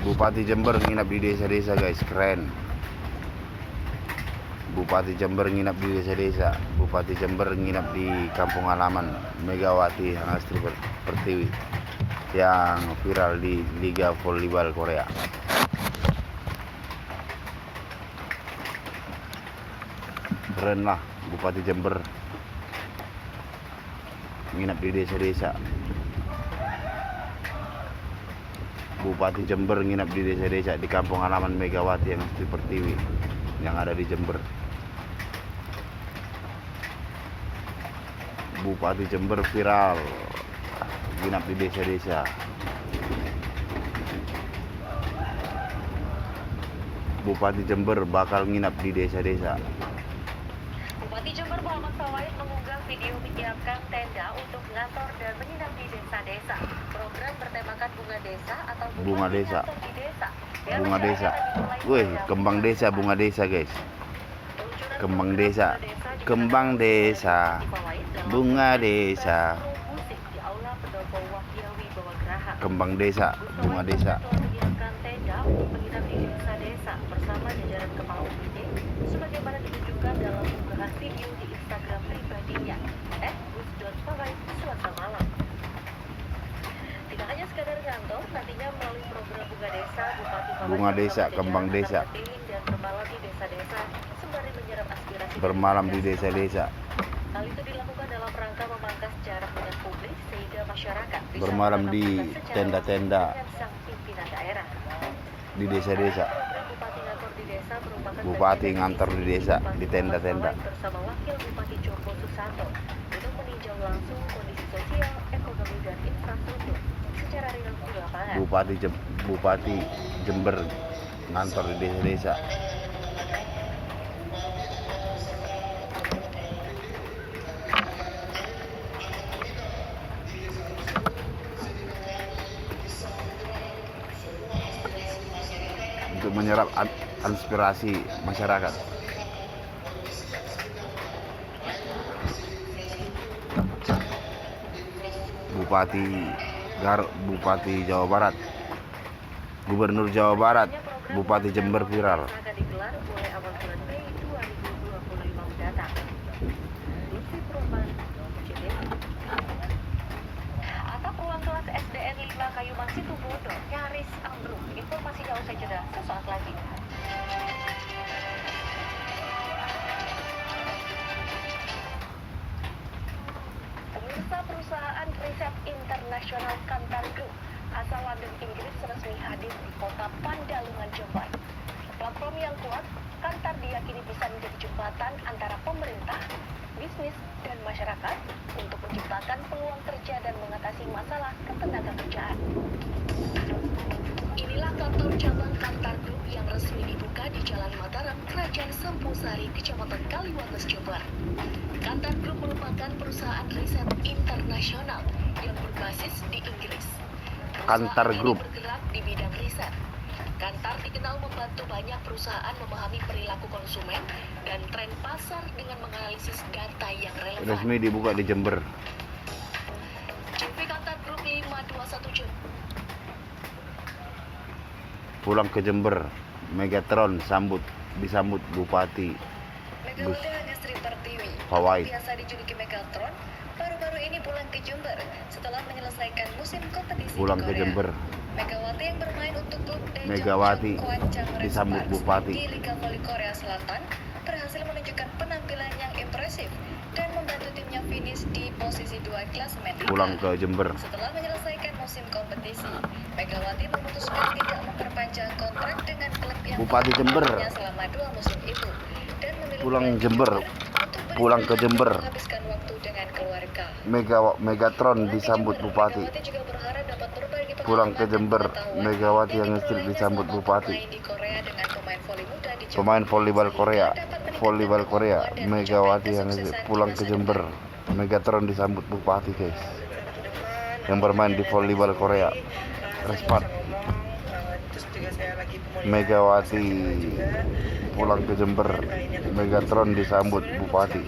Bupati Jember nginap di desa-desa guys, keren. Bupati Jember nginap di desa-desa. Bupati Jember nginap di kampung halaman Megawati Hangastri Pertiwi yang viral di Liga Volleyball Korea. Keren lah Bupati Jember nginap di desa-desa. Bupati Jember nginap di desa-desa di kampung halaman Megawati yang Pertiwi yang ada di Jember. Bupati Jember viral nginap di desa-desa. Bupati Jember bakal nginap di desa-desa. Bupati Jember Muhammad Fawaid mengunggah video menyiapkan tenda untuk ngantor dan menginap di desa-desa. Program bertemakan bunga desa atau Bunga desa. di desa. Bunga desa. Wih, kembang desa, bunga desa guys. Kembang desa. Kembang desa. Bunga desa. Kembang desa, bunga desa. Menyiapkan tenda untuk menginap di desa-desa bersama jajaran kepala UPD sebagaimana ditunjukkan dalam unggahan video di Instagram pribadinya @gus.fawaid Selasa malam. Tidak hanya sekadar ngantor, nantinya melalui program bunga desa, Bupati Fawaid Bunga desa, kembang desa. dan bermalam di desa-desa sembari menyerap aspirasi Bermalam di desa-desa. Hal itu dilakukan dalam rangka memangkas jarak dengan publik sehingga masyarakat bisa Bermalam di menetapkan secara tenda-tenda langsung dengan sang pimpinan daerah. di desa-desa. Program Bupati Ngantor di Desa merupakan Bupati bagian ngantor di desa Bupati di tenda-tenda. Fawaid bersama Wakil Bupati Joko Susanto untuk meninjau langsung kondisi sosial, ekonomi dan infrastruktur secara real di lapangan. Bupati Jember ngantor di desa-desa. Untuk menyerap aspirasi masyarakat. Bupati Jawa Barat, Gubernur Jawa Barat, Bupati Jember viral. Akan digelar mulai awal bulan Mei 2025 mendatang. Lutfi Proman, JDM. Atap ruang kelas SDN 5 Kayumas Situbondo nyaris ambruk. Informasinya usai jeda sesaat lagi. Pemirsa, perusahaan riset internasional Kantar Group asal London, Inggris resmi hadir di kota Pandalungan, Jember. Platform yang kuat, Kantar diyakini bisa menjadi jembatan antara pemerintah, bisnis, dan masyarakat untuk menciptakan peluang kerja dan mengatasi masalah ketenagakerjaan. Inilah kantor cabang Kantar Group yang resmi dibuka di Jalan Mataram, Kerajaan Sempusari, Kecamatan Kaliwates, Jember. Kantar Group merupakan perusahaan riset internasional yang berbasis di Inggris. Kantar Group Bergerak di bidang riset. Kantar dikenal membantu banyak perusahaan memahami perilaku konsumen dan tren pasar dengan menganalisis data yang relevan. resmi dibuka di Jember. CV Kantar Group 521 Jember. Pulang ke Jember, Megatron disambut Bupati Gus Megawati Hangastri Pertiwi, Fawaid. biasa dijuluki Megatron, baru-baru ini pulang ke Jember setelah menyelesaikan musim kompetisi Pulang di ke Korea. Jember. Megawati yang bermain untuk klub Daejeon Megawati Kwanjang Red disambut Sparks Bupati. di Liga Voli Korea Selatan berhasil menunjukkan penampilan yang impresif dan membantu timnya finish di posisi 2 klasemen liga. Pulang ke Jember. Setelah menyelesaikan musim kompetisi, Megawati memutuskan tidak memperpanjang kontrak dengan klub yang Bupati Jember. memilikinya selama 2 musim itu dan memilih Pulang pulang Jember. untuk Pulang ke Jember. menghabiskan waktu dengan keluarga. Megatron disambut Bupati. Megawati juga berharap dapat berbagi Pulang ke pengalaman dan Jember. pengetahuan Megawati yang yang diperolehnya disambut selama Bupati. bermain di Korea dengan pemain voli muda di Jepang. Pemain volleyball Korea. Dapat meningkatkan Volleyball Korea. kemampuan dan Megawati mencapai yang kesuksesan pulang di ke masa Jember. Megatron disambut Bupati guys. Yang bermain di volleyball Korea. Respect. Megawati pulang ke Jember. Megatron disambut Bupati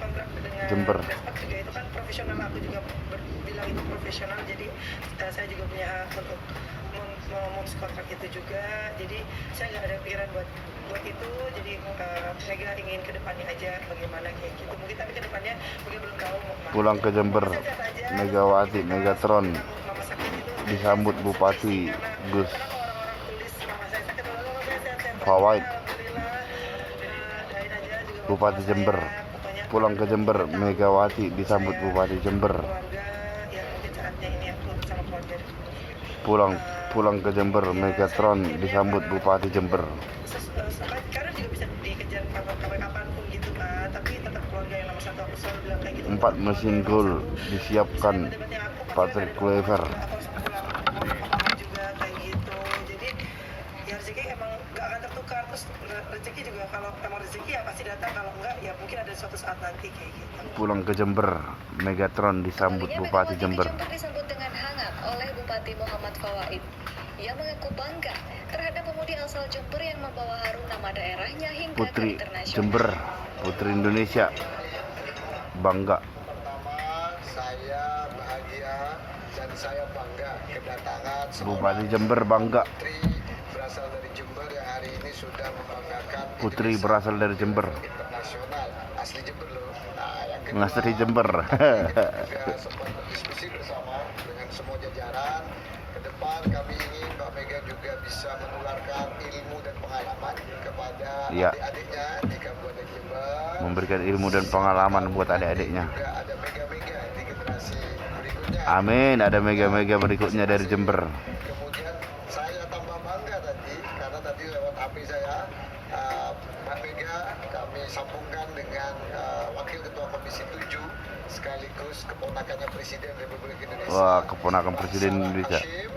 Jember. Itu kan profesional, aku juga bilang itu profesional, jadi saya juga punya hak untuk announce kontrak itu juga. Jadi saya nggak ada pikiran buat itu. Jadi Mega ingin ke depannya aja bagaimana kayak gitu. Mungkin tapi ke depannya mungkin belum tahu mau kemana. Pulang ke Jember, Megawati Megatron Mama sakit itu disambut Bupati Gus kenapa orang-orang tulis mama saya sakit, saya sehat-sehat Fawait. alhamdulillah. Doain aja juga Bupati mama Jember. saya, pokoknya Pulang ke Jember, Megawati disambut saya Bupati Jember. keluarga ya mungkin saatnya ini aku bersama keluarga Pulang ke Jember, Megatron disambut Bupati Jember. karena juga bisa dikejar kapanpun gitu kan, tapi tetap keluarga yang nomor satu, aku selalu bilang kayak gitu. 4 mesin gol disiapkan Patrick Kluivert. Juga kayak gitu, jadi ya rezeki emang gak akan tertukar. Terus rezeki juga kalau emang rezeki ya pasti datang, kalau enggak ya mungkin ada suatu saat nanti kayak gitu. Pulang ke Jember, Megatron disambut Kalinya Bupati Megawati Jember. di Jember disambut dengan hangat oleh Bupati Muhammad Fawait. Ia mengaku bangga terhadap pemudi asal Jember yang membawa harum nama daerahnya hingga Putri ke internasional. Jember, Putri Indonesia, bangga. Pertama, saya bahagia dan saya bangga kedatangan Bupati Jember bangga. putri berasal dari Jember yang hari ini sudah membanggakan Putri berasal dari Jember. internasional, asli Jember loh. Nah, yang kedua, Ngasih Jember. juga sempat berdiskusi bersama dengan semua jajaran. Ke depan kami ingin Mbak Mega juga bisa menularkan ilmu dan pengalaman kepada Iya. adik-adiknya di Kabupaten Jember. Memberikan ilmu dan pengalaman buat adik-adiknya. Juga ada mega-mega di generasi berikutnya. Amin, ada mega-mega berikutnya dari Jember. Kemudian saya tambah bangga tadi karena tadi lewat HP saya Mbak Mega kami sambungkan dengan Wakil Ketua Komisi 7 sekaligus keponakannya Presiden Republik Indonesia. Wah, keponakan Presiden Sarah Indonesia. Hashim.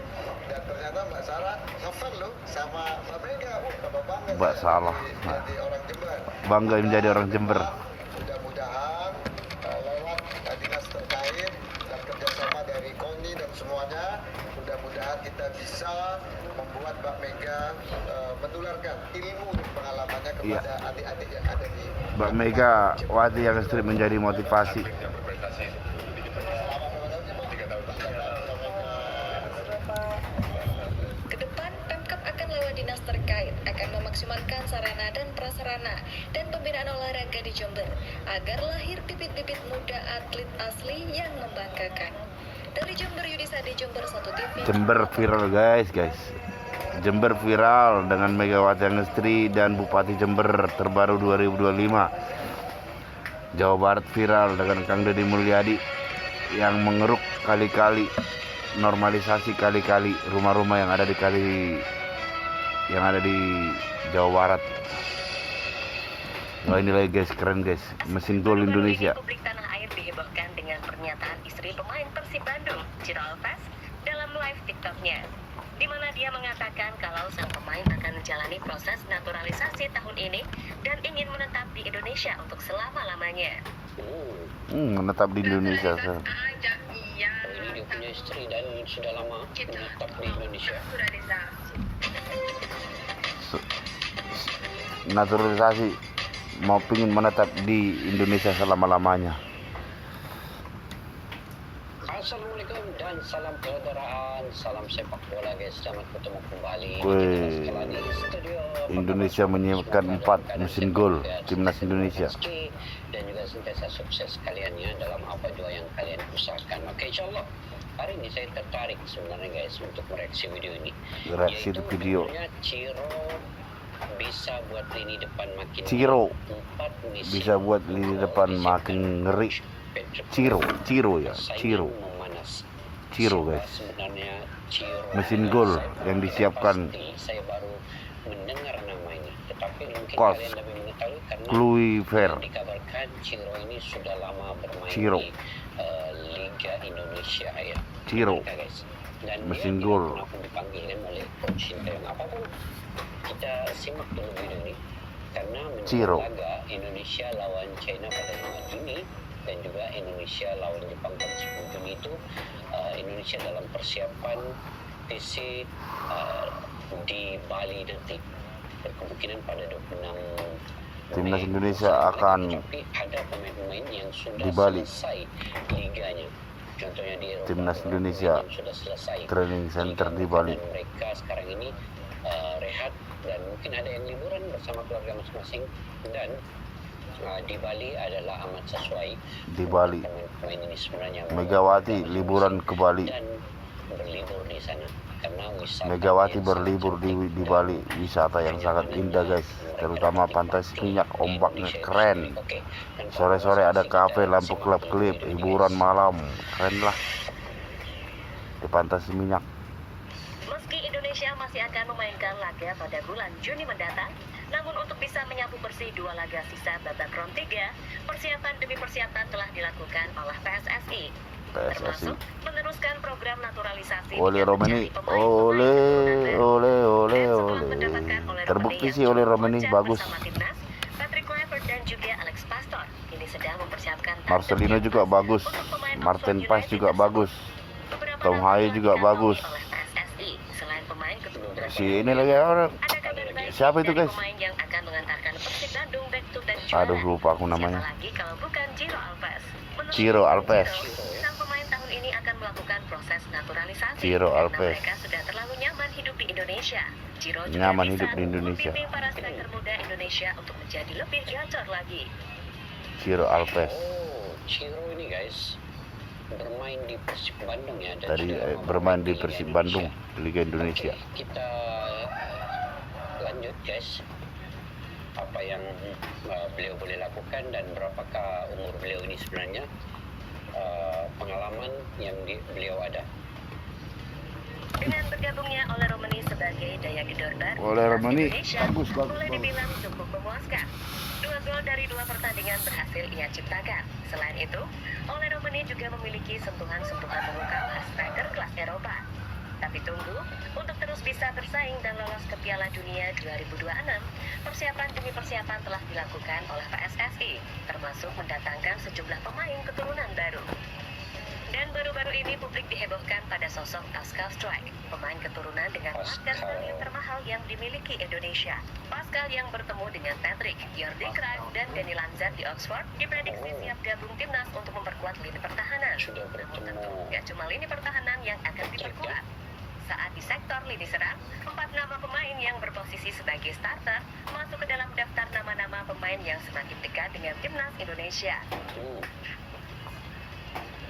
Dan ternyata Mbak Sarah ngefan loh sama Mbak Mega. Tambah bangga Mbak saya Sarah. jadi orang Jember. Bangga menjadi orang Jember. Mudah-mudahan lewat dinas terkait dan kerjasama dari KONI dan semuanya, mudah-mudahan kita bisa membuat Mbak Mega menularkan ilmu dan pengalamannya kepada adik-adik yang ada di Mbak Mega Wati yang istri menjadi motivasi. Kedepan, Pemkab akan lewat dinas terkait akan memaksimalkan sarana dan prasarana dan pembinaan olahraga di Jember agar lahir bibit-bibit muda atlet asli yang membanggakan. Dari Jember, Yudisa di Jember 1 TV. Jember viral guys. Jember viral dengan Megawati yang istri dan Bupati Jember terbaru 2025. Jawa Barat viral dengan Kang Deddy Mulyadi yang mengeruk kali-kali, normalisasi kali-kali rumah-rumah yang ada di Jawa Barat. Wah, ini lagi guys, keren guys, mesin gol Indonesia. Publik tanah air dihebohkan dengan pernyataan istri pemain Persib Bandung, Ciro Alves, dalam live TikToknya, di mana dia mengatakan kalau sang pemain akan menjalani proses naturalisasi tahun ini dan ingin menetap di Indonesia untuk selama-lamanya. Menetap di Indonesia. Ini dia punya istri dan sudah lama menetap di Indonesia. Naturalisasi, mau pingin menetap di Indonesia selama-lamanya. Assalamualaikum dan salam persaudaraan, salam sepak bola guys, selamat bertemu kembali. Wih, di studio. Indonesia menyiapkan 4 mesin gol timnas Indonesia. Dan juga sentiasa sukses kalian ya dalam apa juga yang kalian usahakan. Oke, insyaallah hari ini saya tertarik sebenarnya guys untuk mereaksi video ini. Reaksi Yaitu video. betulnya Ciro bisa buat lini depan makin Ciro empat misi bisa buat lini depan makin ngeri. Ciro ya, Ciro guys. Sebenarnya Ciro Mesin gol yang disiapkan. Saya baru mendengar namanya, tetapi mungkin Kos kalian lebih mengetahui karena Kluivert. dikabarkan Ciro ini sudah lama bermain Ciro. di Liga Indonesia ya. Ciro. Guys. Dan Mesin dia gol. tidak pernah dipanggilkan oleh coach Sinteyong apapun. Kita simak dulu video ini karena Ciro. menjelang laga Indonesia lawan China pada 5 Juni dan juga Indonesia lawan Jepang pada 10 Juni itu Indonesia dalam persiapan TC di Bali nanti berkemungkinan pada 26 Timnas Indonesia Mei. akan Tapi ada pemain-pemain yang sudah di Bali. selesai liganya Contohnya di Eropa, Timnas Indonesia sudah selesai Training Center liga di mereka, Bali. dan mereka sekarang ini rehat dan mungkin ada yang liburan bersama keluarga masing-masing, dan di Bali adalah amat sesuai. Di Bali. Pemain ini sebenarnya Megawati liburan ke Bali. dan berlibur di sana karena wisata Megawati yang berlibur sangat di cantik Bali, dan wisata yang sangat indah guys, terutama pantai Seminyak, ombaknya keren. Oke, dan Sore-sore ada kita kafe, lampu simak kelap-kelip, dulu ini, hiburan guys. malam, keren lah di pantai Seminyak. Meski Indonesia masih akan memainkan laga pada bulan Juni mendatang, namun untuk bisa menyapu bersih 2 laga sisa babak round 3, persiapan demi persiapan telah dilakukan oleh PSSI. Termasuk meneruskan program naturalisasi Oleh dengan Romani, mencari pemain-pemain keturunan baru. Dan setelah mendapatkan oleh terbukti Romani sih yang oleh cukup Romani loncat bagus. bersama timnas, Patrick Kluivert dan juga Alex Pastoor ini sedang mempersiapkan Marcelino tandem juga yang pas bagus, untuk pemain Martin Oxford Paes United juga tersebut. bagus, Beberapa Tom nama Haye telah juga dikantongi bagus. oleh PSSI. Selain pemain keturunan Si ini lagi orang, ada kabar baik siapa itu, dari guys? pemain yang akan mengantarkan Persib Bandung back to back Aduh, juara. lupa aku namanya. Siapa lagi kalau bukan Ciro Alves. Menurut Ciro Alves. sang pemain tahun ini akan melakukan proses naturalisasi Ciro karena Alves. mereka sudah terlalu nyaman hidup di Indonesia. Ciro juga Nyaman bisa hidup di Indonesia. membimbing para striker muda Indonesia untuk menjadi lebih gacor lagi. Ciro Alves. Oh, Ciro ini guys bermain di Persib Bandung ya. Dan Tadi sudah lama bermain di Liga Persib Indonesia. Bandung, Liga Indonesia. Oke, kita lanjut guys. Apa yang beliau boleh lakukan dan berapakah umur beliau ini sebenarnya, pengalaman yang beliau ada. Dengan bergabungnya oleh Romani sebagai daya gedor baru, Oleh Romani, Indonesia bagus. boleh dibilang cukup memuaskan. 2 gol dari 2 pertandingan berhasil ia ciptakan. Selain itu, Ole Romani juga memiliki sentuhan-sentuhan memukau khas striker kelas Eropa. Tapi tunggu, untuk terus bisa bersaing dan lolos ke Piala Dunia 2026, persiapan demi persiapan telah dilakukan oleh PSSI, termasuk mendatangkan sejumlah pemain keturunan baru. Dan baru-baru ini publik dihebohkan pada sosok Pascal Struijk, pemain keturunan dengan market value termahal yang dimiliki Indonesia. Pascal yang bertemu dengan Patrick, Jordi Cruyff, dan Danny Lanzat di Oxford diprediksi siap gabung timnas untuk memperkuat lini pertahanan. Sudah Namun bertemu. tentu, gak cuma lini pertahanan yang akan diperkuat. Saat di sektor lini serang, 4 nama pemain yang berposisi sebagai starter masuk ke dalam daftar nama-nama pemain yang semakin dekat dengan timnas Indonesia.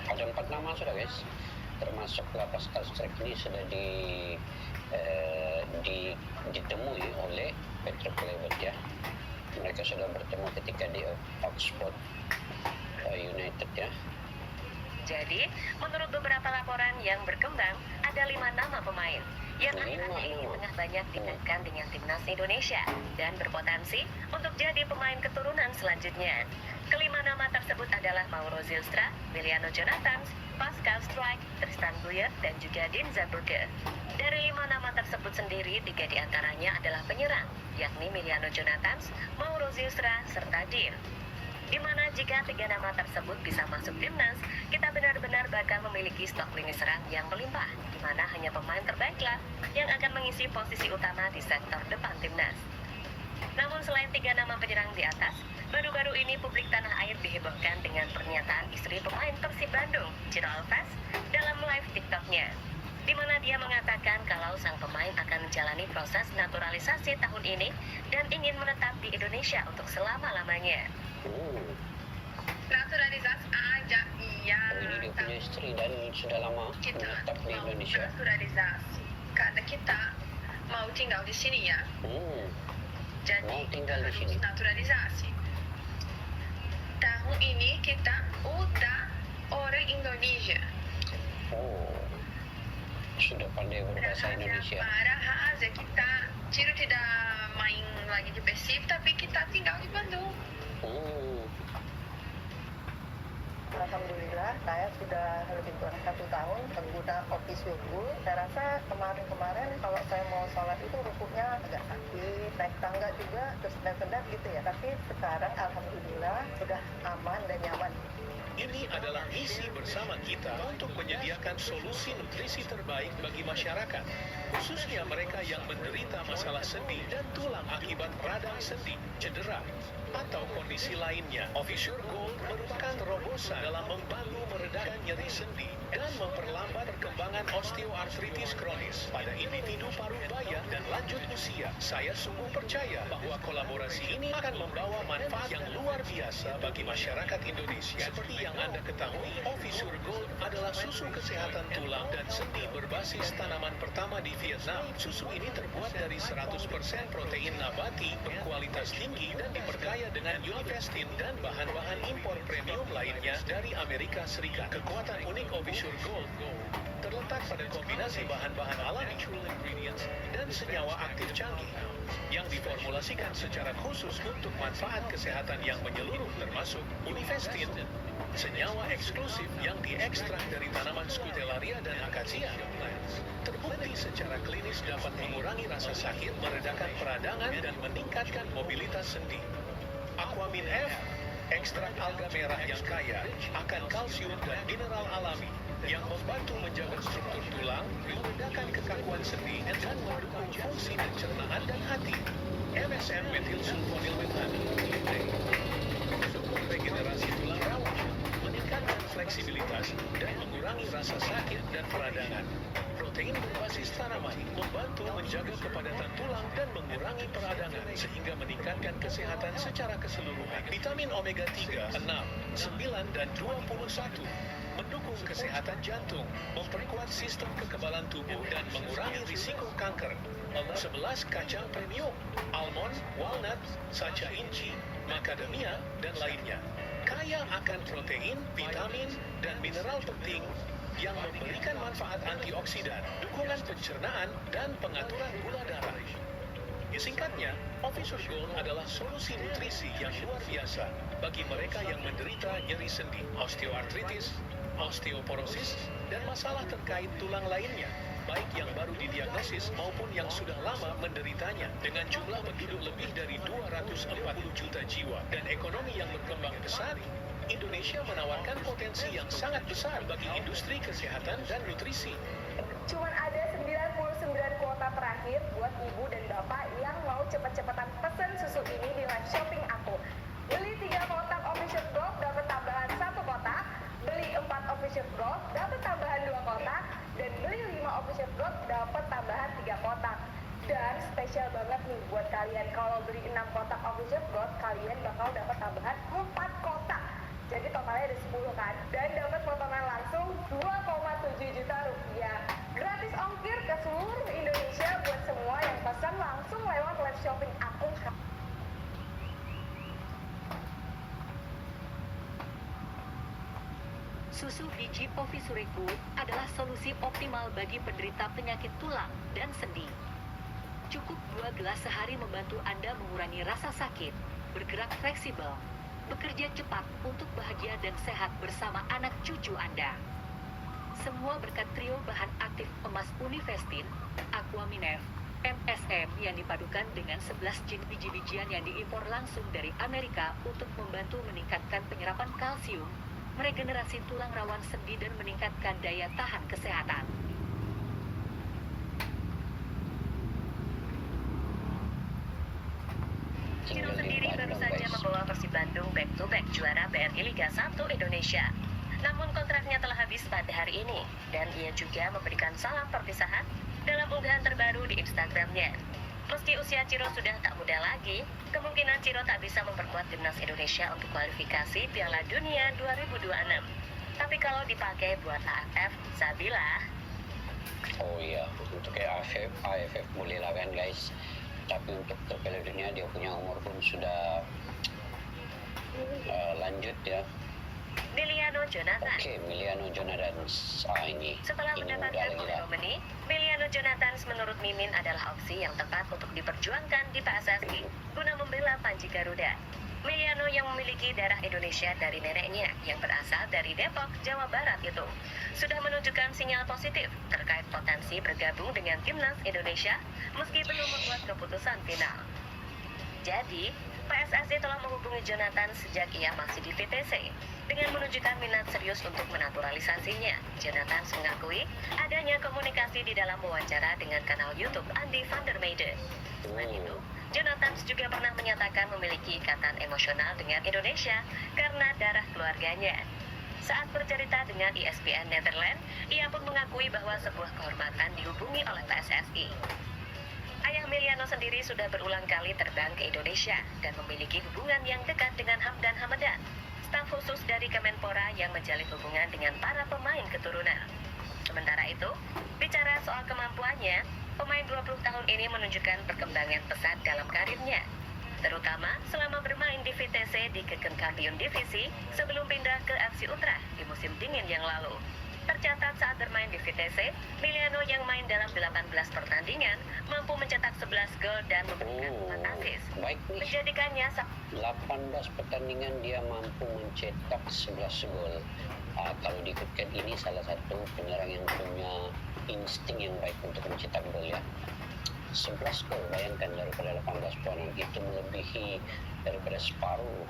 Ada 4 nama sudah guys, termasuk Pascal Struijk ini sudah ditemui oleh Patrick Kluivert ya. Mereka sudah bertemu ketika di Oxford United ya. Jadi, menurut beberapa laporan yang berkembang, ada 5 nama pemain yang akhir-akhir ini tengah banyak dikaitkan dengan timnas Indonesia dan berpotensi untuk jadi pemain keturunan selanjutnya. Kelima nama tersebut adalah Mauro Zylstra, Emiliano Jonathans, Pascal Struijk, Tristan Guyet, dan juga Dean Zabrugge. Dari 5 nama tersebut sendiri, 3 diantaranya adalah penyerang, yakni Emiliano Jonathans, Mauro Zylstra, serta Dean. Di mana jika 3 nama tersebut bisa masuk timnas, kita benar-benar bakal memiliki stok lini serang yang melimpah, di mana hanya pemain terbaiklah yang akan mengisi posisi utama di sektor depan timnas. Namun selain 3 nama penyerang di atas, baru-baru ini publik tanah air dihebohkan dengan pernyataan istri pemain Persib Bandung, Ciro Alves, dalam live TikToknya, di mana dia mengatakan kalau sang pemain akan menjalani proses naturalisasi tahun ini dan ingin menetap di Indonesia untuk selama-lamanya. Naturalisasi aja iya. Oh, ini dia punya istri dan sudah lama Kita menetap di mau Indonesia. naturalisasi karena kita mau tinggal di sini ya. Jadi Mau kita tinggal di harus sini. naturalisasi. Tahun ini kita udah orang Indonesia. Oh, sudah pandai berbahasa Indonesia. Padahal kita Ciro tidak main lagi di Persib tapi kita tinggal di Bandung. Alhamdulillah, saya sudah lebih kurang 1 tahun pengguna Office Workbook. Saya rasa kemarin-kemarin kalau saya mau sholat itu rukuknya agak sakit, naik tangga juga terus sedap-sedap gitu ya. Tapi sekarang Alhamdulillah sudah aman dan nyaman. Ini adalah misi bersama kita untuk menyediakan solusi nutrisi terbaik bagi masyarakat, khususnya mereka yang menderita masalah sendi dan tulang akibat radang sendi, cedera, atau kondisi lainnya. Officer Gold merupakan terobosan dalam membantu meredakan nyeri sendi dan memperlambat perkembangan osteoartritis kronis pada individu paruh baya dan lanjut usia. Saya sungguh percaya bahwa kolaborasi ini akan membawa manfaat yang luar biasa bagi masyarakat Indonesia. Seperti yang Anda ketahui, Officer Gold adalah susu kesehatan tulang dan sendi berbasis tanaman pertama di Vietnam. Susu ini terbuat dari 100% protein nabati berkualitas tinggi dan diperkaya dengan Univestin dan bahan-bahan impor premium lainnya dari Amerika Serikat. Kekuatan unik Officer Gold terletak pada kombinasi bahan-bahan alami dan senyawa aktif canggih yang diformulasikan secara khusus untuk manfaat kesehatan yang menyeluruh, termasuk Univestin, senyawa eksklusif yang diekstrak dari tanaman Scutellaria dan Acacia. Terbukti secara klinis dapat mengurangi rasa sakit, meredakan peradangan, dan meningkatkan mobilitas sendi. Aquamin F, ekstrak alga merah yang kaya akan kalsium dan mineral alami yang membantu menjaga struktur tulang, meredakan kekakuan sendi, dan mendukung fungsi pencernaan dan hati. MSM metilsulfonylmethan, mendukung regenerasi tulang rawan, meningkatkan fleksibilitas, dan mengurangi rasa sakit dan peradangan. Protein berbasis tanaman membantu menjaga kepadatan tulang dan mengurangi peradangan sehingga meningkatkan kesehatan secara keseluruhan. Vitamin omega 3, 6, 9, dan 21 mendukung kesehatan jantung, memperkuat sistem kekebalan tubuh, dan mengurangi risiko kanker. 11 kacang premium, almond, walnut, sacha inci, macadamia, dan lainnya. Kaya akan protein, vitamin, dan mineral penting yang memberikan manfaat antioksidan, dukungan pencernaan, dan pengaturan gula darah. Singkatnya, Officer Gold adalah solusi nutrisi yang luar biasa bagi mereka yang menderita nyeri sendi, osteoartritis, osteoporosis, dan masalah terkait tulang lainnya, baik yang baru didiagnosis maupun yang sudah lama menderitanya. Dengan jumlah penduduk lebih dari 240 juta jiwa dan ekonomi yang berkembang pesat, Indonesia menawarkan potensi yang sangat besar bagi industri kesehatan dan nutrisi. Cuman ada 99 kuota terakhir buat ibu dan bapak yang mau cepet-cepetan pesen susu ini di live shopping aku. Beli 3 kotak Official Gold dapat tambahan 1 kotak, beli 4 Official Gold dapat tambahan 2 kotak, dan beli 5 Official Gold dapat tambahan 3 kotak. Dan spesial banget nih buat kalian, kalau beli 6 kotak Official Gold, kalian bakal dapat tambahan 4 kotak. Jadi totalnya ada 10 kan, dan dapat potongan langsung 2,7 juta rupiah. Gratis ongkir ke seluruh Indonesia buat semua yang pesan langsung lewat live shopping aku. Susu biji Officer Gold adalah solusi optimal bagi penderita penyakit tulang dan sendi. Cukup 2 gelas sehari membantu Anda mengurangi rasa sakit, bergerak fleksibel, bekerja cepat untuk bahagia dan sehat bersama anak cucu Anda. Semua berkat trio bahan aktif emas Univestin, Aquamin F, MSM yang dipadukan dengan 11 jenis biji-bijian yang diimpor langsung dari Amerika untuk membantu meningkatkan penyerapan kalsium, meregenerasi tulang rawan sendi, dan meningkatkan daya tahan kesehatan. Ciro sendiri baru saja membawa Persib Bandung back-to-back juara BRI Liga 1 Indonesia. Namun kontraknya telah habis pada hari ini, dan ia juga memberikan salam perpisahan dalam unggahan terbaru di Instagramnya. Meski usia Ciro sudah tak muda lagi, kemungkinan Ciro tak bisa memperkuat timnas Indonesia untuk kualifikasi Piala Dunia 2026. Tapi kalau dipakai buat AFF, Sabila. Oh iya, untuk AFF boleh lah kan guys. Tapi untuk Piala Dunia dia punya umur pun sudah lanjut ya. Miliano Jonathan. Oke, Miliano Jonathan. Ini Setelah mendapatkan nomini, Miliano Jonathan menurut Mimin adalah opsi yang tepat untuk diperjuangkan di PSSI guna membela Panji Garuda. Miliano yang memiliki darah Indonesia dari neneknya yang berasal dari Depok, Jawa Barat itu sudah menunjukkan sinyal positif terkait potensi bergabung dengan timnas Indonesia meski belum membuat keputusan final. Jadi, PSSI telah menghubungi Jonathan sejak ia masih di VTC dengan menunjukkan minat serius untuk menaturalisasinya. Jonathan mengakui adanya komunikasi di dalam wawancara dengan kanal YouTube Andy van der Meijden. Selain itu, Jonathan juga pernah menyatakan memiliki ikatan emosional dengan Indonesia karena darah keluarganya. Saat bercerita dengan ESPN Netherlands, ia pun mengakui bahwa sebuah kehormatan dihubungi oleh PSSI. Ayah Miliano sendiri sudah berulang kali terbang ke Indonesia dan memiliki hubungan yang dekat dengan Hamdan Hamadan, staf khusus dari Kemenpora yang menjalin hubungan dengan para pemain keturunan. Sementara itu, bicara soal kemampuannya, pemain 20 tahun ini menunjukkan perkembangan pesat dalam karirnya, terutama selama bermain di VTC di Keukenkampioen Divisi sebelum pindah ke FC Utrecht di musim dingin yang lalu. Tercatat saat bermain di VTC, Miliano yang main dalam 18 pertandingan mampu mencetak 11 gol dan memberikan 4 assist, Baik nih, menjadikannya 18 pertandingan dia mampu mencetak 11 gol. Kalau diikutkan ini salah satu penyerang yang punya insting yang baik untuk mencetak gol ya. 11 gol, bayangkan daripada 18 poin itu melebihi daripada separuh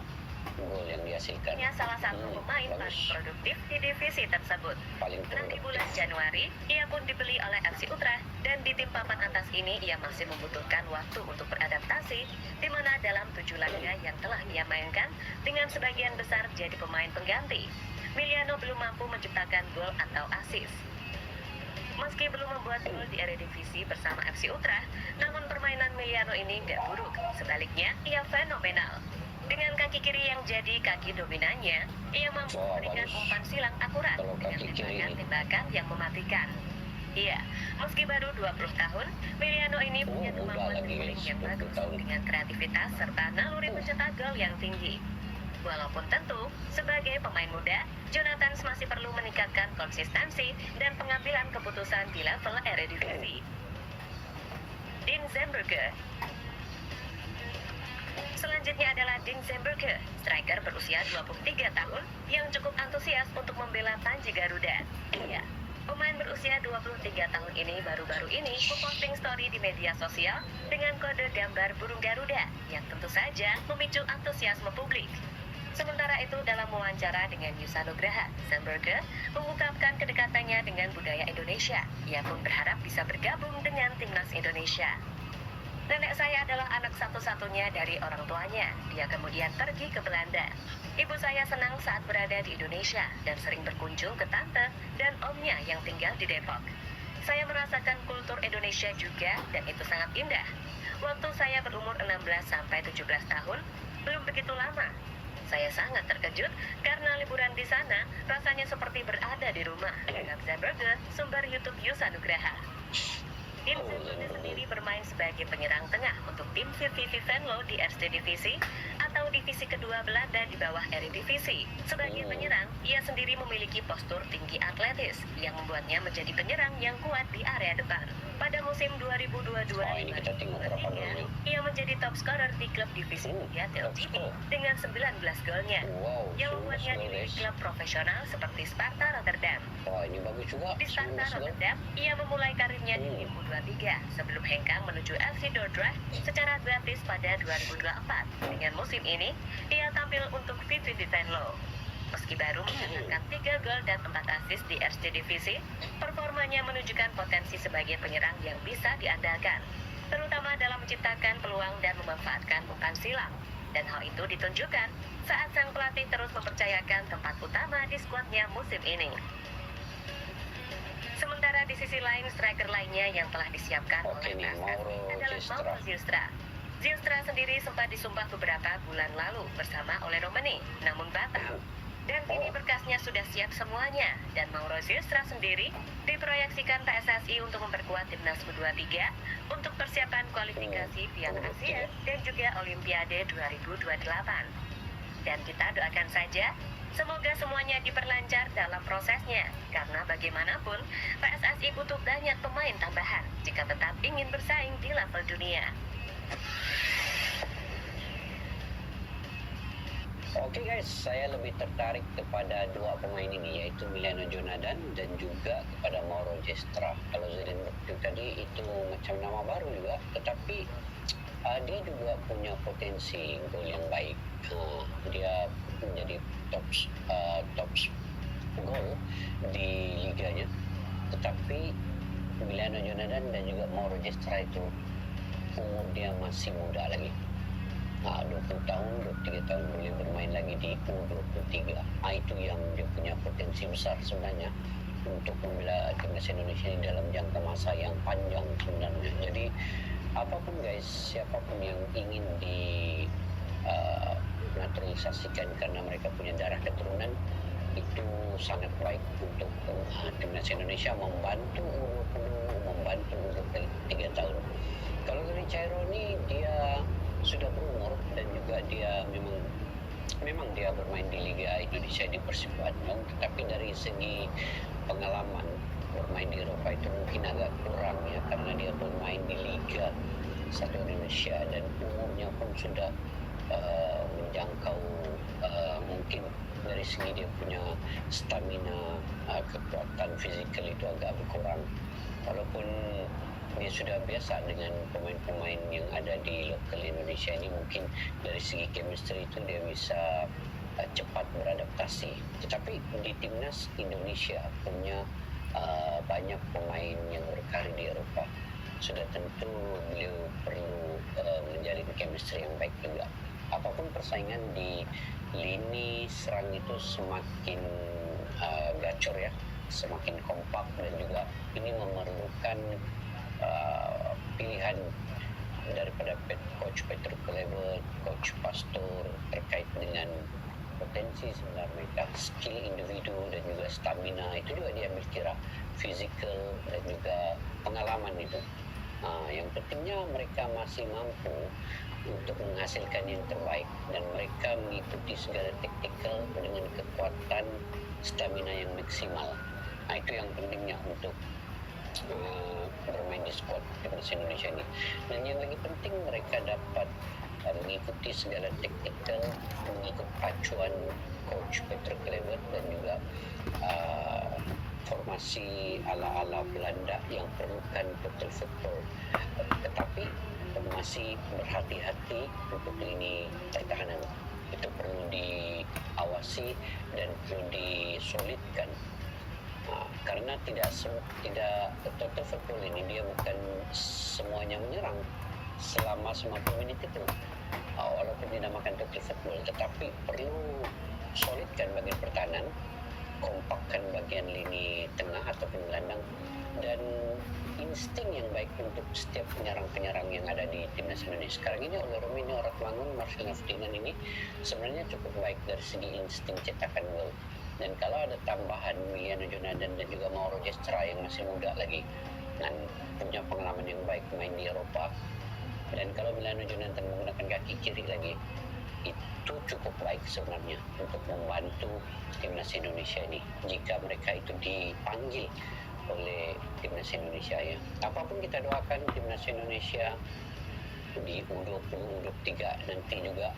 gol yang dihasilkan. salah satu pemain paling Bagus. produktif di divisi tersebut. Paling Nah, di produktif. bulan Januari, ia pun dibeli oleh FC Utrecht dan di tim papan atas ini ia masih membutuhkan waktu untuk beradaptasi, di mana dalam 7 laga yang telah ia mainkan dengan sebagian besar jadi pemain pengganti, Miliano belum mampu menciptakan gol atau assist. Meski belum membuat gol di Eredivisie bersama FC Utrecht, namun permainan Miliano ini nggak buruk. Sebaliknya, ia fenomenal. Dengan kaki kiri yang jadi kaki dominannya, ia mampu Wah, memberikan bagus. umpan silang akurat Kalau dengan kaki kiri ini. tembakan yang mematikan. Iya, meski baru 20 tahun, Miliano ini punya muda kemampuan lagi, dribbling guys, yang 20 bagus tahun. dengan kreativitas serta naluri mencetak gol yang tinggi. Walaupun tentu, sebagai pemain muda, Jonathan masih perlu meningkatkan konsistensi dan pengambilan keputusan di level Eredivisie. Dean Zemberge. Selanjutnya adalah Dean Zemberge, striker berusia 23 tahun yang cukup antusias untuk membela Panji Garuda. Iya, pemain berusia 23 tahun ini baru-baru ini memposting story di media sosial dengan kode gambar burung Garuda yang tentu saja memicu antusiasme publik. Sementara itu, dalam wawancara dengan Yusa Nugraha, Zemberge mengungkapkan kedekatannya dengan budaya Indonesia. Ia pun berharap bisa bergabung dengan timnas Indonesia. Nenek saya adalah anak satu-satunya dari orang tuanya. Dia kemudian pergi ke Belanda. Ibu saya senang saat berada di Indonesia dan sering berkunjung ke tante dan omnya yang tinggal di Depok. Saya merasakan kultur Indonesia juga dan itu sangat indah. Waktu saya berumur 16-17 tahun, belum begitu lama. Saya sangat terkejut karena liburan di sana rasanya seperti berada di rumah. Dengan Zemberge, sumber YouTube Yusa Nugraha. Dean Zemberge sendiri bermain sebagai penyerang tengah untuk tim VVV Venlo di Eerste Divisi atau divisi kedua Belanda di bawah Eredivisie. Sebagai penyerang, ia sendiri memiliki postur tinggi atletis yang membuatnya menjadi penyerang yang kuat di area depan. Pada musim 2022-2023, ini kita tengok berapa golnya. ia menjadi top scorer di klub divisi 3 TLTV dengan 19 golnya, Wow, yang 19 membuatnya gol, dilirik guys. klub profesional seperti Sparta Rotterdam. Wah, ini bagus juga. Di Sparta 19 gol. Rotterdam, ia memulai karirnya di tim U23 sebelum hengkang menuju FC Dordrecht secara gratis pada 2024. Dengan musim ini, ia tampil untuk VVV Venlo. Meski baru mencetakkan 3 gol dan 4 assist di Eerste Divisi, performanya menunjukkan potensi sebagai penyerang yang bisa diandalkan, terutama dalam menciptakan peluang dan memanfaatkan umpan silang. Dan hal itu ditunjukkan saat sang pelatih terus mempercayakan tempat utama di skuadnya musim ini. Sementara di sisi lain, striker lainnya yang telah disiapkan Oke oleh nih, Mauro PSSI adalah Zylstra. Mauro Zylstra. Zylstra sendiri sempat disumpah beberapa bulan lalu bersama oleh Romani, namun batal. Dan kini berkasnya sudah siap semuanya, dan Mauro Zylstra sendiri diproyeksikan PSSI untuk memperkuat timnas U23 untuk persiapan kualifikasi Piala Asia dan juga Olimpiade 2028. Dan kita doakan saja, semoga semuanya diperlancar dalam prosesnya, karena bagaimanapun PSSI butuh banyak pemain tambahan jika tetap ingin bersaing di level dunia. Oke guys, saya lebih tertarik kepada dua pemain ini, yaitu Miliano Jonathan dan juga kepada Mauro Zylstra. Kalau Zelenberg tadi itu macam nama baru juga, tetapi dia juga punya potensi gol yang baik. Dia menjadi top gol di liganya, tetapi Emiliano Jonathan dan juga Mauro Gestra itu umur dia masih muda lagi. 20 tahun, 23 tahun boleh bermain lagi di U23. Itu yang dia punya potensi besar sebenarnya untuk membela timnas Indonesia ini dalam jangka masa yang panjang sebenarnya. Jadi apapun guys, siapapun yang ingin naturalisasikan karena mereka punya darah keturunan, itu sangat baik untuk timnas Indonesia, membantu U20, membantu U23 tahun. Kalau dari Cairo ini dia sudah berumur dan juga dia memang dia bermain di Liga Indonesia di Persib Bandung, tetapi dari segi pengalaman bermain di Eropa itu mungkin agak kurang ya, karena dia bermain di Liga 1 Indonesia dan umurnya pun sudah menjangkau, mungkin dari segi dia punya stamina, kekuatan fisikal itu agak berkurang, walaupun dia sudah biasa dengan pemain-pemain yang ada di lokal Indonesia ini. Mungkin dari segi chemistry itu dia bisa cepat beradaptasi. Tetapi di timnas Indonesia punya banyak pemain yang berkarir di Eropa. Sudah tentu beliau perlu menjalin chemistry yang baik juga. Apapun persaingan di lini serang itu semakin gacor ya, semakin kompak, dan juga ini memerlukan pilihan daripada Coach Peter Kluivert, Coach Pastor terkait dengan potensi sebenarnya mereka, skill individu dan juga stamina itu juga diambil kira, physical dan juga pengalaman itu. Yang pentingnya mereka masih mampu untuk menghasilkan yang terbaik dan mereka mengikuti segala taktikal dengan kekuatan stamina yang maksimal. Itu yang pentingnya untuk bermain di squad timnas Indonesia ini. Dan yang lagi penting mereka dapat mengikuti segala taktikal, mengikut pacuan Coach Peter Kluivert dan juga formasi ala-ala Belanda yang perlukan betul-betul, tetapi masih berhati-hati untuk lini pertahanan. Itu perlu diawasi dan perlu disolidkan. Karena tidak total football ini dia bukan semuanya menyerang selama 90 menit itu, walaupun dinamakan total football, tetapi perlu solidkan bagian pertahanan, kompakkan bagian lini tengah ataupun gelandang, dan insting yang baik untuk setiap penyerang-penyerang yang ada di timnas Indonesia sekarang ini. Oleh Romino Ratmangun, Marcelino Ferdinand ini sebenarnya cukup baik dari segi insting cetakan gol. Dan kalau ada tambahan Emiliano Jonathan dan juga Mauro Gestra yang masih muda lagi dan punya pengalaman yang baik main di Eropa, dan kalau Emiliano Jonathan menggunakan kaki kiri lagi, itu cukup baik sebenarnya untuk membantu timnas Indonesia ini jika mereka itu dipanggil oleh timnas Indonesia ya. Apapun kita doakan timnas Indonesia di U20, U23 nanti juga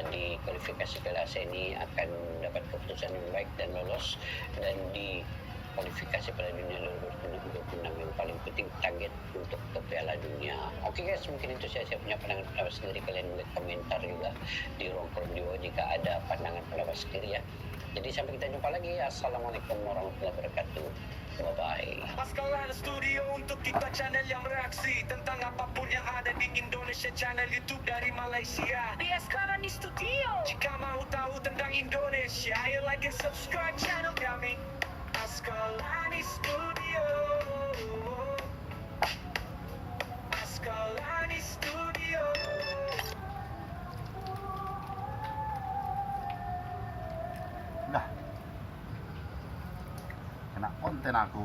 di kualifikasi Piala Asia ini akan mendapat keputusan yang baik dan lolos, dan di kualifikasi Piala Dunia 2026 yang paling penting target untuk ke Piala Dunia. Oke guys, mungkin itu saya punya pandangan pendapat sendiri. Kalian boleh komentar juga di ruang kolom di bawah jika ada pandangan pendapat sendiri ya. Jadi sampai kita jumpa lagi. Assalamualaikum warahmatullahi wabarakatuh. Bye-bye. Paskalan studio untuk kita channel yang bereaksi tentang apapun yang ada di Indonesia, channel YouTube dari Malaysia. Paskalan studio. Jika mau tahu tentang Indonesia, ayo like and subscribe channel kami. Paskalan studio. Paskalan studio. Dah. Kena konten aku.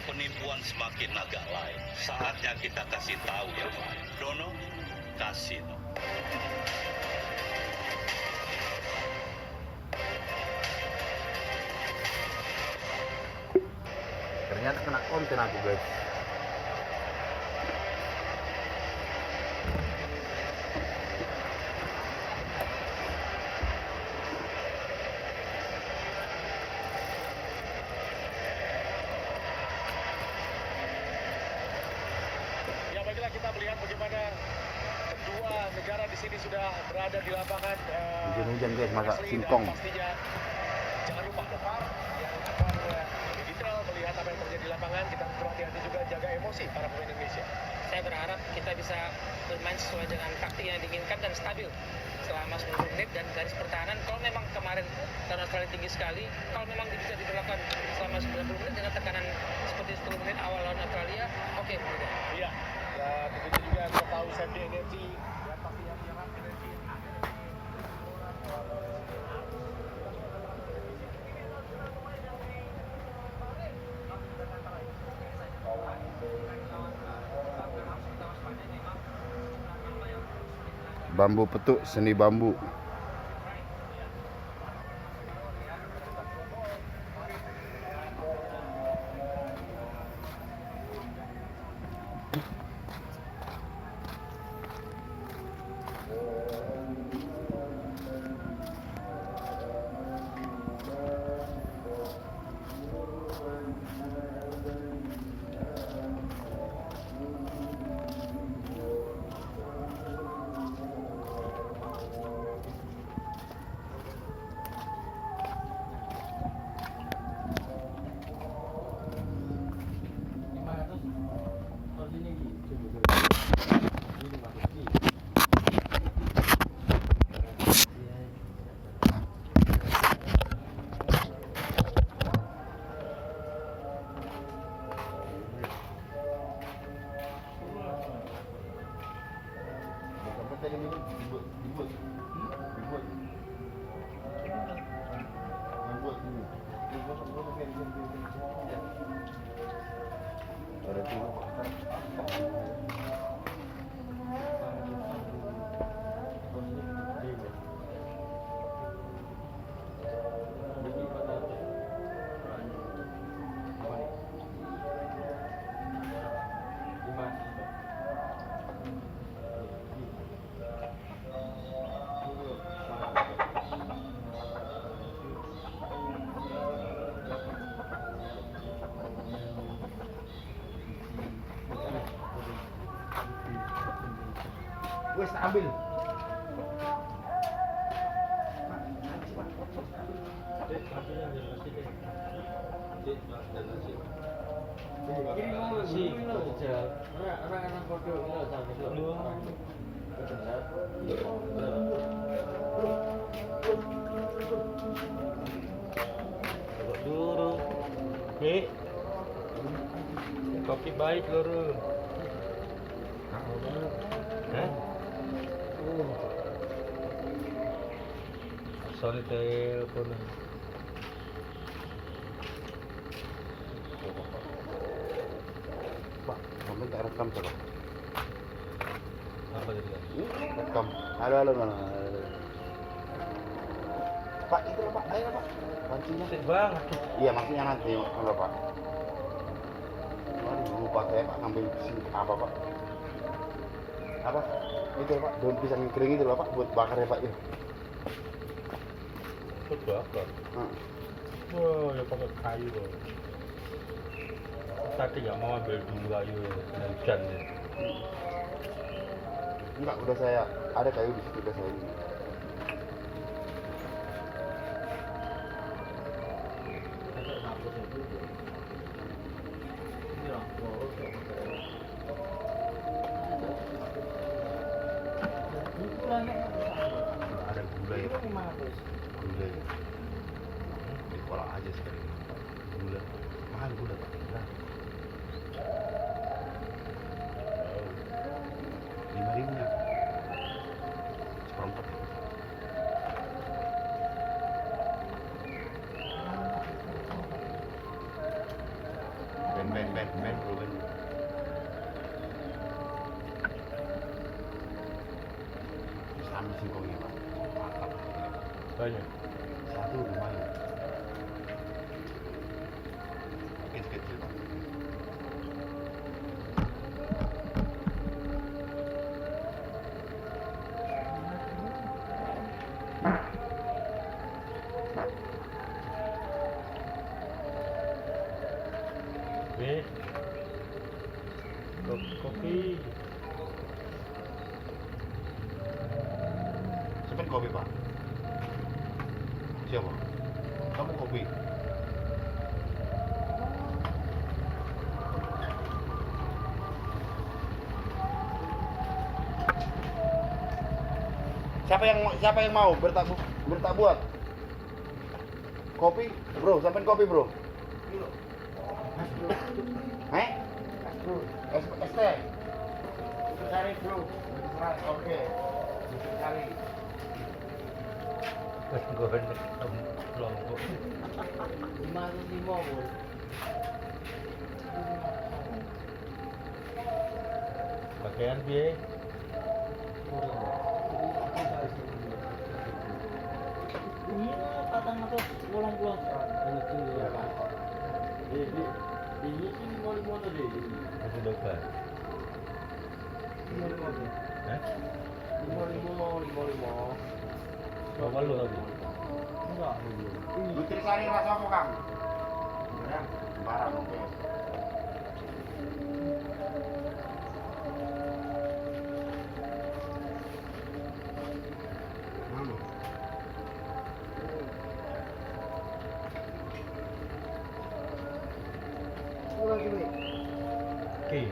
Penipuan semakin agak lain. Saatnya kita kasih tahu yang lain. Dono Kasino. Ternyata kena konten aku guys. Ya baiklah, kita melihat bagaimana sini sudah berada di lapangan. Hujan-hujan guys, masak Wesley, dan singkong. pastinya jangan lupa Nopar yang akan lebih detail melihat apa yang terjadi di lapangan. Kita harus berhati-hati juga jaga emosi para pemain Indonesia. Saya berharap kita bisa bermain sesuai dengan taktik yang diinginkan dan stabil selama 90 menit, dan garis pertahanan kalau memang kemarin lawan Australia tinggi sekali, kalau memang bisa diberlakukan selama 90 menit dengan tekanan seperti 10 menit awal lawan Australia, oke, mudah. Iya, dan tentunya juga kita tahu safety energi dan pasti yang energi. Bambu petuk seni bambu. Wes ambil. Kopi baik loro. Sorry telepon. Pak, kamu tak rekam coba. Apa tadi? Rekam. Halo mana? Pak, itu loh, Pak. Ayo Pak. Pancingnya. Sip banget. Iya, maksudnya nanti kalau Pak. Waduh, lupa saya Pak ngambil sini apa Pak? Apa? Itu Pak, daun pisang kering itu loh Pak, buat bakar ya Pak ya. Buat bakar. Oh, ya pakai kayu loh. Tadi nggak mau ambil dulu kayu ya, kena hujan ya. Enggak, udah saya ada kayu di situ udah saya ini. Ada gula ya Pak. Gula ya. Diolah aja sekali. Gula. Mahal gula Pak. Nah. 5.000-nya. Seperempat. Ben bro, ben. Sama singkongnya Pak. Mantap. Banyak. Satu lumayan. Kecil-kecil Pak. Kopi. Siapa yang mau bertak buat? Kopi, bro, sampein kopi, bro. Es teh. Cari, bro. Oke. Cari. Kelompok. 505, bro. Pakaian biaya. Ini patang atau pulang-pulang itu ya Pak. Ini sih mau tadi. Masih dokter. 5 Berapa lu tadi? Enggak. Nutrisari rasa apa, Kang? Ya, barang oke. Oke.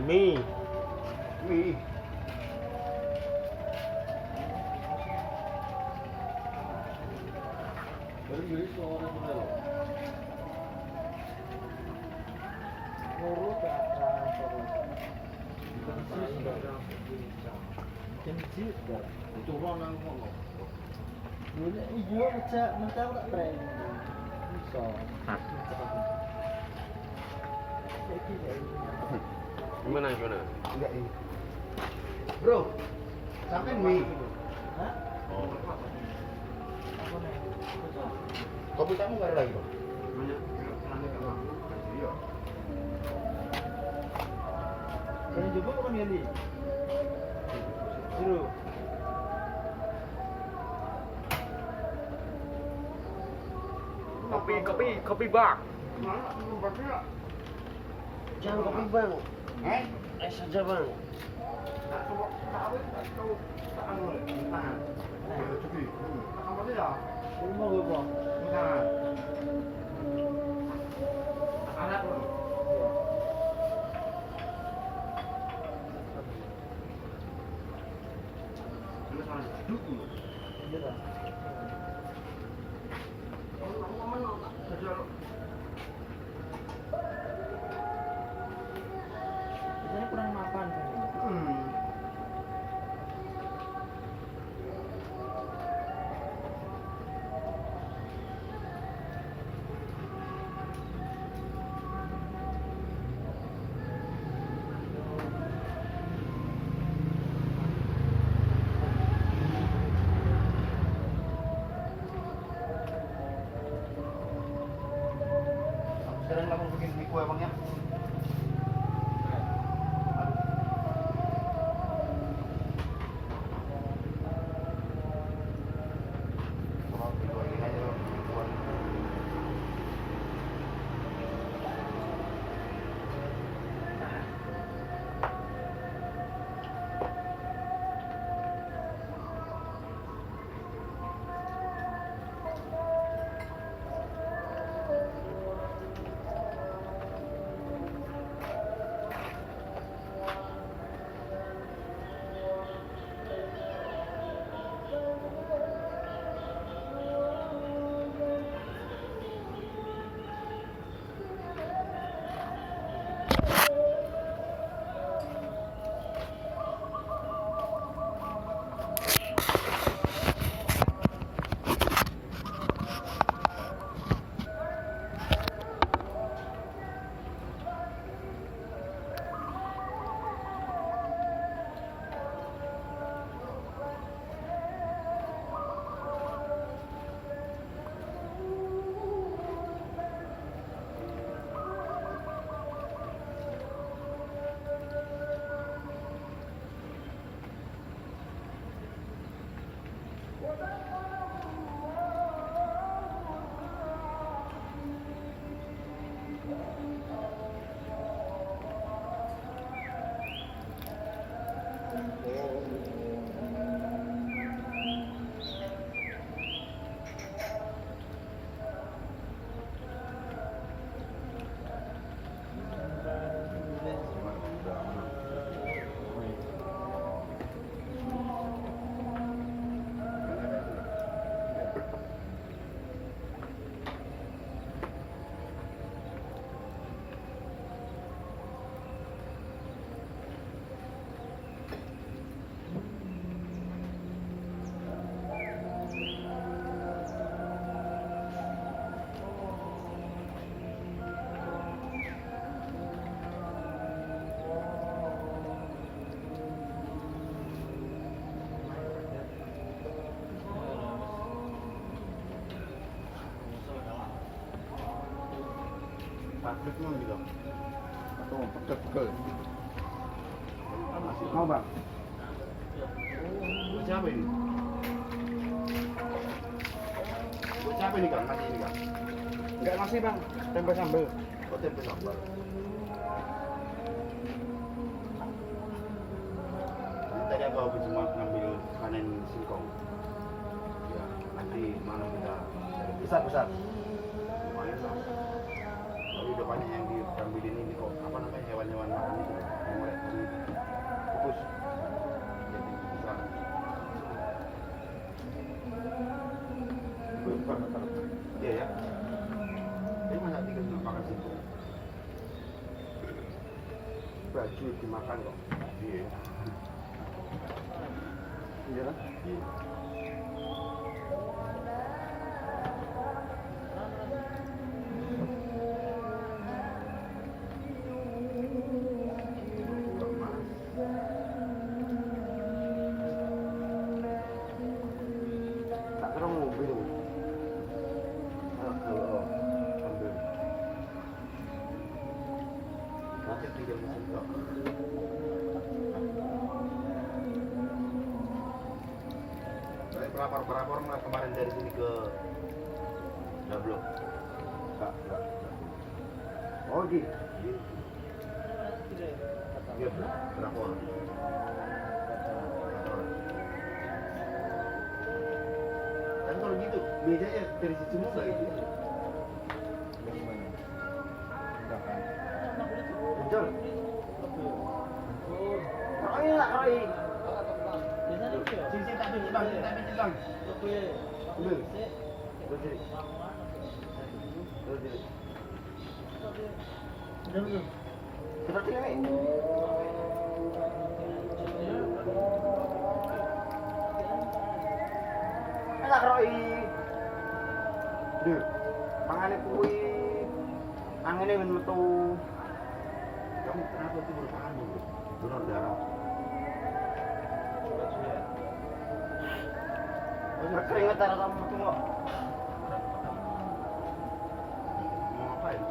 Mie. Gimana? Enggak ini. Bro, sampai mie. Hah? Kopi kamu nggak ada lagi, Bang? Kalian juga bukan Yandi? Suruh. Kopi bang. Jangan kopi bang. Es saja bang. Mau gue bang. Sekarang langsung bikin mie kue bang ya. Pabriknya gitu. Atau pegel-pegel. Mau bang? Siapa ini? Siapa ini kang? Nasi ini kang? Enggak nasi bang, tempe sambal. Oh tempe sambal. Tadi aku habis cuma ngambil panen singkong. Ya, nanti mana kita besar-besar. Lumayan lah. Tapi udah banyak yang diambilin ini kok. Apa namanya hewan-hewan makan itu? Yang mereka kukus. Jadi besar. Iya ya. Ini masa tiga cuma makan singkong. Baju dimakan kok. Iya. Iya kan? Iya. Tak terang mobil. Ambil. Nanti tinggal mesin kok. Berapa orang kemarin dari sini ke Dablok? Enggak. Oh gitu. Iya, berapa orang? Kan kalau gitu, mejanya dari situ semua nggak gitu? Dari mana? Betul. Orangnya nggak kerain. Sisi tak pinjam bang, tak pinjam bang. Ambil. Berdiri. Belum. Seperti ini. Enak roi. Duh, mangane kuwi. Angene men metu. Kamu kenapa sih bertahan dulu? Donor darah. Nggak keringet darah kamu tuh nggak? Mau ngapain?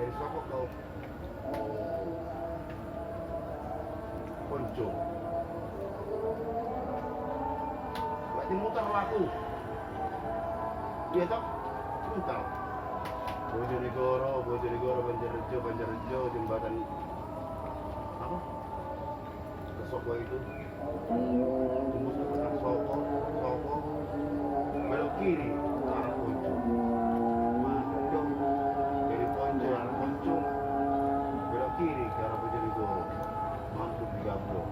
dari Soko ke Ponco. Berarti muter laku. Iya toh? Muter. Bojonegoro, Banjarnegara, jembatan apa? Ke Soko itu. Tembus ke tengah Soko, belok kiri ke arah Ponco. Masuk dari Ponco, arah Ponco, belok kiri ke arah Bojonegoro, masuk di Gablo.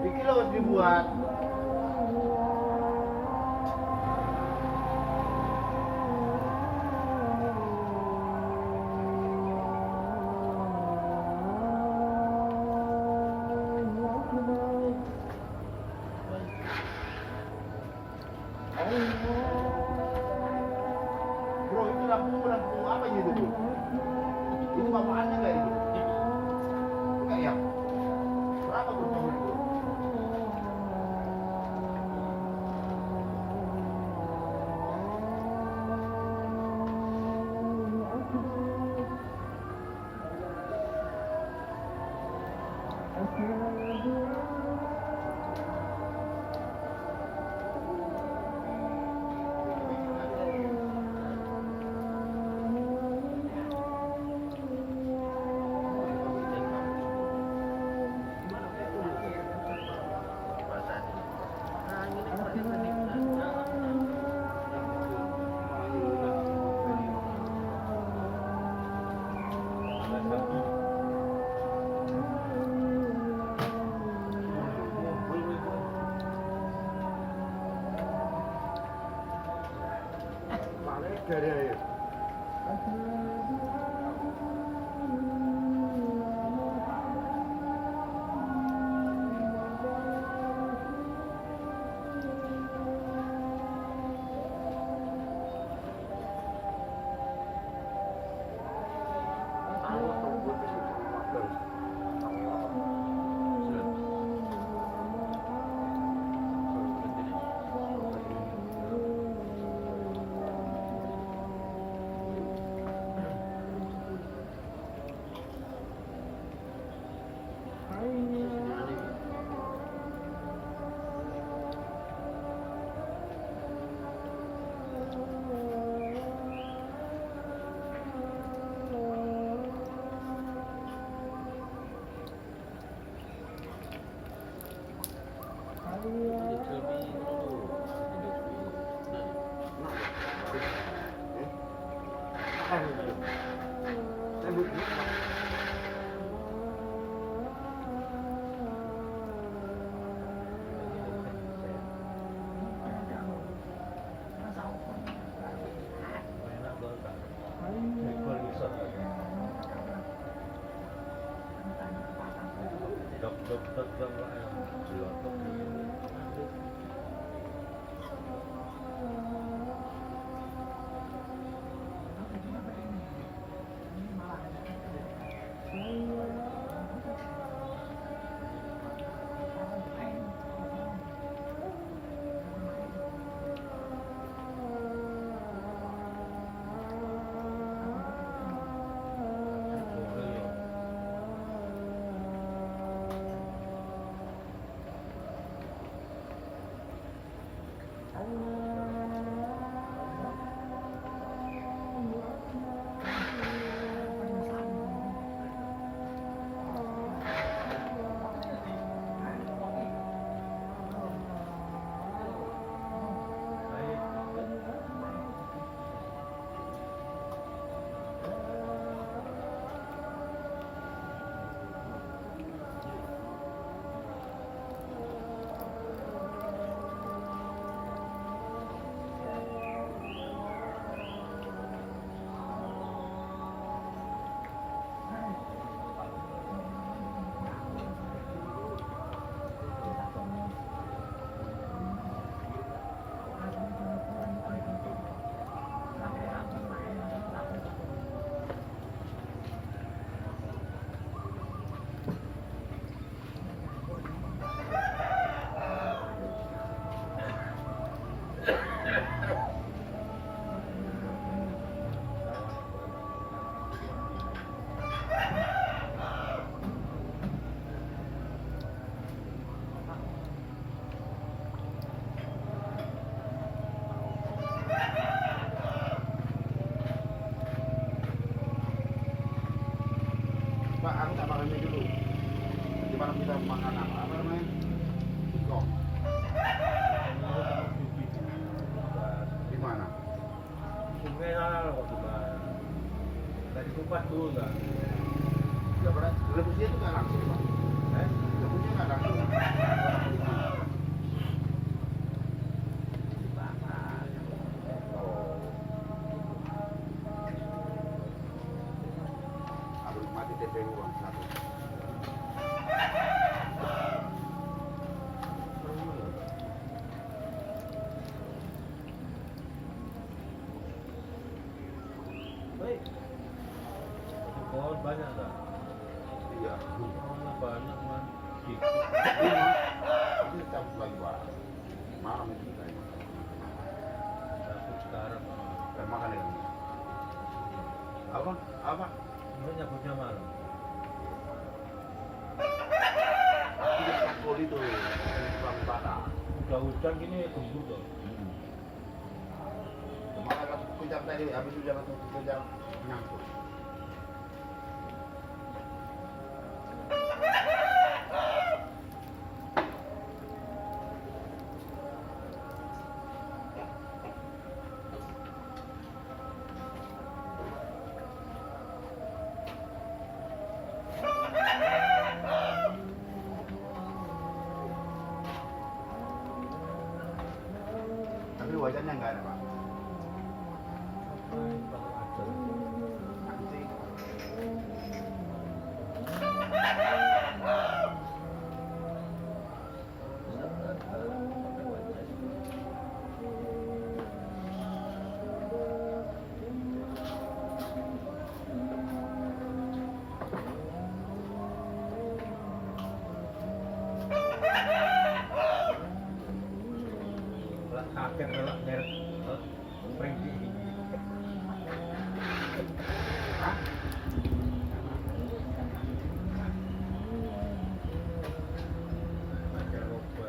Iki lo harus dibuat. Bro, itu lampu apa itu bro? Itu bapakannya nggak itu? Enggak ya? Berapa bro tahun itu? Dari air. makan mie dulu. Nanti malam kita makan apa namanya? Singkong. Di mana? Sungai lah waktu kan. Tadi kupas dulu kan. Tidak pernah. Rebusnya itu nggak langsung, Pak. Rebusnya nggak langsung. Harus mati TPU Bang, satu. Baik. Pohon banyak tak? Iya. Pohonnya banyak man. Ini cabut lagi Pak. Malam itu kita ini. Takut sekarang. Dan makan ya. Apa? Apa? Ini nyabutnya malam. Aku di Sakol itu, di Bang Bata. Udah hujan gini gembur tuh. Kemarin langsung kejar tadi, habis hujan langsung kejar nyangkut. Tapi wajannya nggak ada Pak. Anjing. Kakek melak merek Pringgi. Hah? Pakai roba.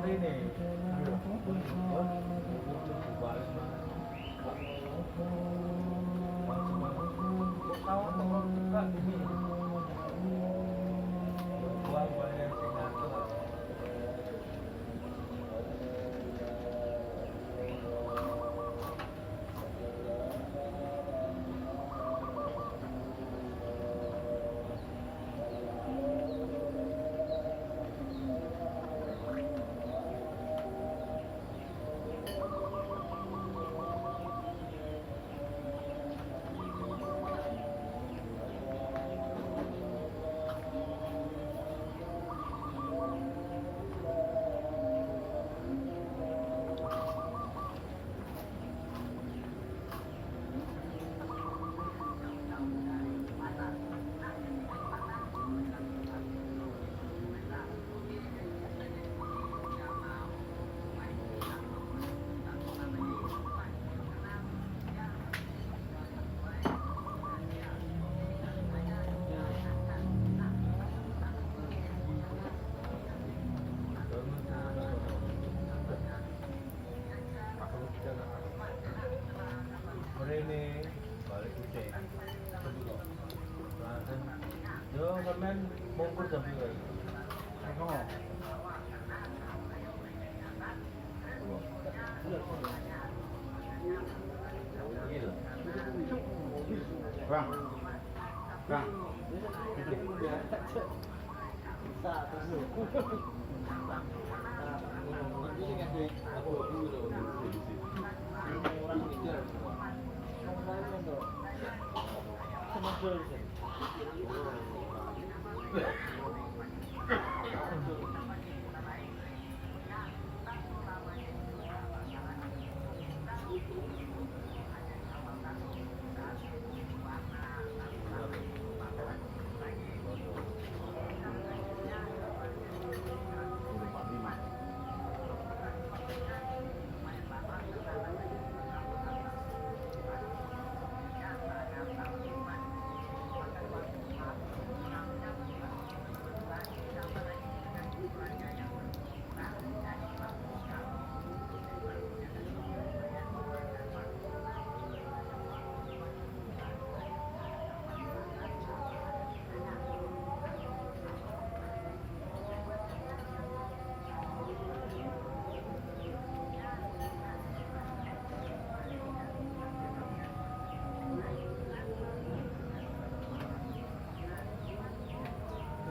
ini. Ini balik kucing. Yo sampean mongkur jam piro iki? Ngono. Bang. Bang.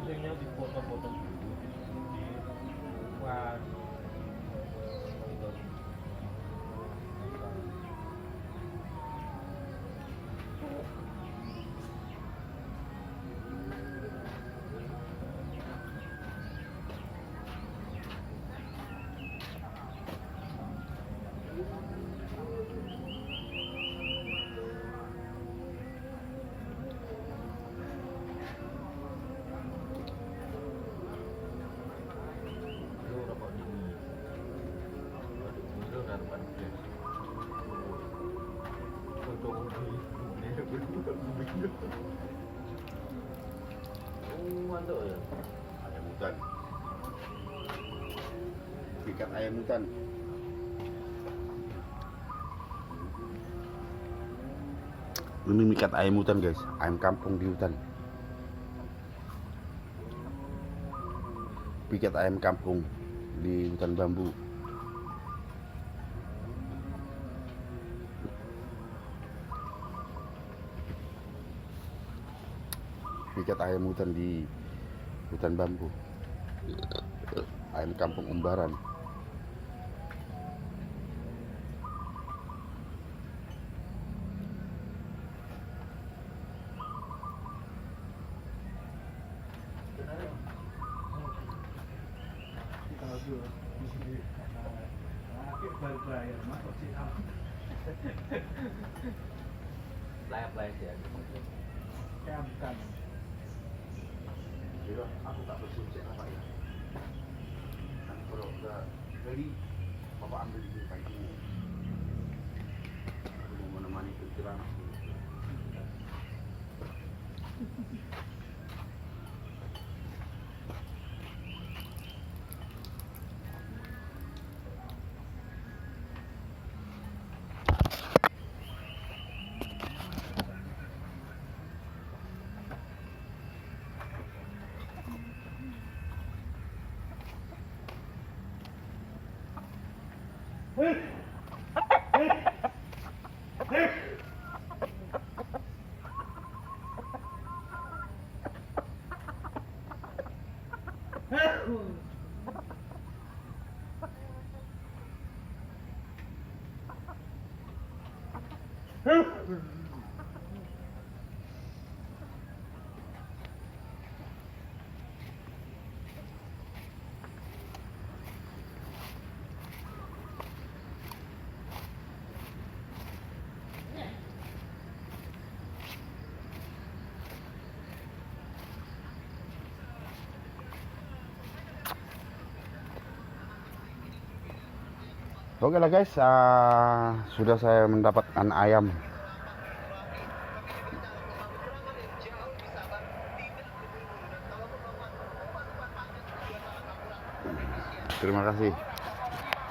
Kucingnya dipotong-potong dulu, dikupas. Mantap ya. Ayam hutan. Ikan ayam hutan. Ini mikat ayam hutan guys, ayam kampung di hutan. Pikat ayam kampung di hutan bambu. Pikat ayam hutan di hutan bambu. Ayam kampung Umbaran. Layak-layak ya. Bukan. Aku tak bersuci apa ya. Kalau udah ready, Bapak ambil di pagi ini. Aku mau menemani pikiran. Oke lah guys, sudah saya mendapatkan ayam. Terima kasih.